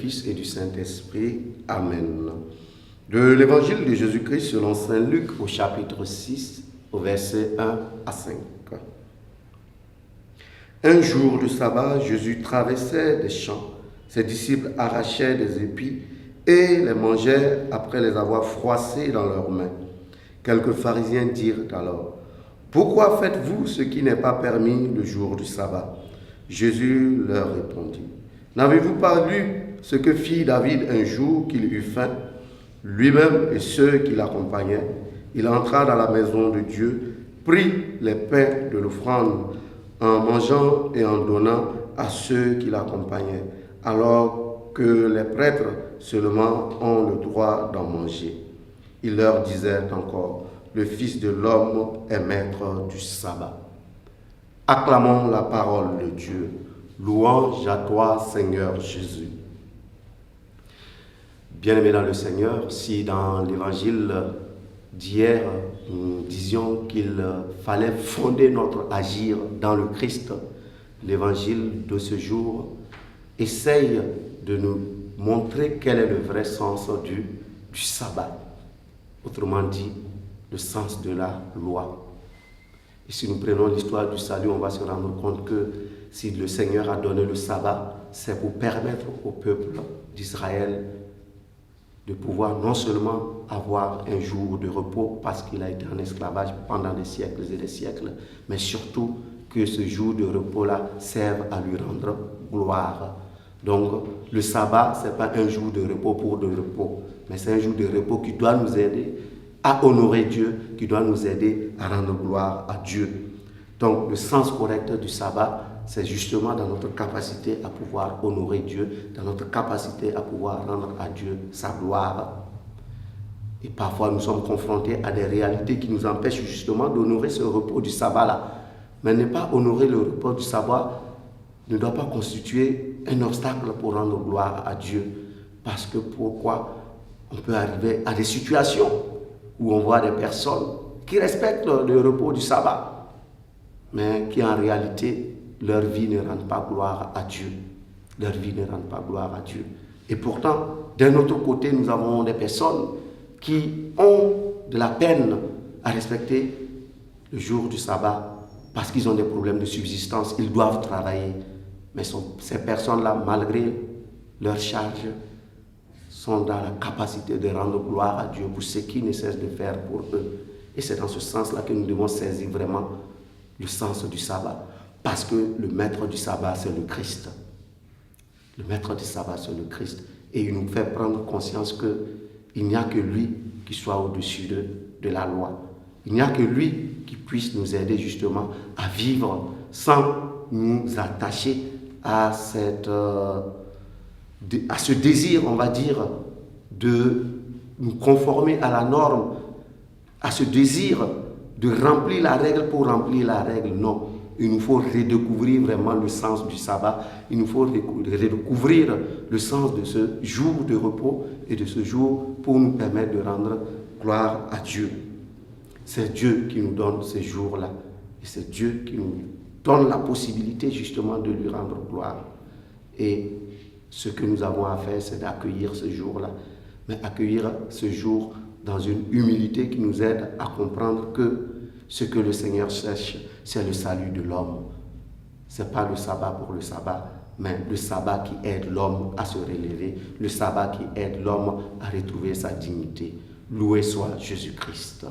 Fils et du Saint-Esprit. Amen. De l'Évangile de Jésus-Christ selon saint Luc au chapitre 6, au verset 1 à 5. Un jour de sabbat, Jésus traversait des champs. Ses disciples arrachaient des épis et les mangeaient après les avoir froissés dans leurs mains. Quelques pharisiens dirent alors: « Pourquoi faites-vous ce qui n'est pas permis le jour du sabbat ?» Jésus leur répondit: « N'avez-vous pas lu ce que fit David un jour qu'il eut faim, lui-même et ceux qui l'accompagnaient? Il entra dans la maison de Dieu, prit les pains de l'offrande, en mangeant et en donnant à ceux qui l'accompagnaient, alors que les prêtres seulement ont le droit d'en manger. Il leur disait encore: le Fils de l'homme est maître du sabbat. » Acclamons la parole de Dieu. Louange à toi, Seigneur Jésus. Bien-aimés dans le Seigneur, si dans l'évangile d'hier, nous disions qu'il fallait fonder notre agir dans le Christ, l'évangile de ce jour essaye de nous montrer quel est le vrai sens du sabbat. Autrement dit, le sens de la loi. Et si nous prenons l'histoire du salut, on va se rendre compte que si le Seigneur a donné le sabbat, c'est pour permettre au peuple d'Israël de pouvoir non seulement avoir un jour de repos parce qu'il a été en esclavage pendant des siècles et des siècles, mais surtout que ce jour de repos-là serve à lui rendre gloire. Donc le sabbat, ce n'est pas un jour de repos pour de repos, mais c'est un jour de repos qui doit nous aider à honorer Dieu, qui doit nous aider à rendre gloire à Dieu. Donc le sens correct du sabbat, c'est justement dans notre capacité à pouvoir honorer Dieu, dans notre capacité à pouvoir rendre à Dieu sa gloire. Et parfois nous sommes confrontés à des réalités qui nous empêchent justement d'honorer ce repos du sabbat-là. Mais ne pas honorer le repos du sabbat ne doit pas constituer un obstacle pour rendre gloire à Dieu. Parce que pourquoi on peut arriver à des situations où on voit des personnes qui respectent le repos du sabbat, mais qui en réalité, leur vie ne rend pas gloire à Dieu. Leur vie ne rend pas gloire à Dieu. Et pourtant, d'un autre côté, nous avons des personnes qui ont de la peine à respecter le jour du sabbat parce qu'ils ont des problèmes de subsistance, ils doivent travailler. Mais ces personnes-là, malgré leur charge, sont dans la capacité de rendre gloire à Dieu pour ce qu'ils ne cessent de faire pour eux. Et c'est dans ce sens-là que nous devons saisir vraiment le sens du sabbat. Parce que le maître du sabbat, c'est le Christ. Le maître du sabbat, c'est le Christ. Et il nous fait prendre conscience qu'il n'y a que lui qui soit au-dessus de la loi. Il n'y a que lui qui puisse nous aider justement à vivre sans nous attacher à ce désir, on va dire, de nous conformer à la norme, à ce désir de remplir la règle pour remplir la règle. Non, il nous faut redécouvrir vraiment le sens du sabbat. Il nous faut redécouvrir le sens de ce jour de repos et de ce jour pour nous permettre de rendre gloire à Dieu. C'est Dieu qui nous donne ces jours-là. Et c'est Dieu qui nous donne la possibilité justement de lui rendre gloire. Et ce que nous avons à faire, c'est d'accueillir ce jour-là. Mais accueillir ce jour dans une humilité qui nous aide à comprendre que ce que le Seigneur cherche, c'est le salut de l'homme. Ce n'est pas le sabbat pour le sabbat, mais le sabbat qui aide l'homme à se relever, le sabbat qui aide l'homme à retrouver sa dignité. Loué soit Jésus-Christ.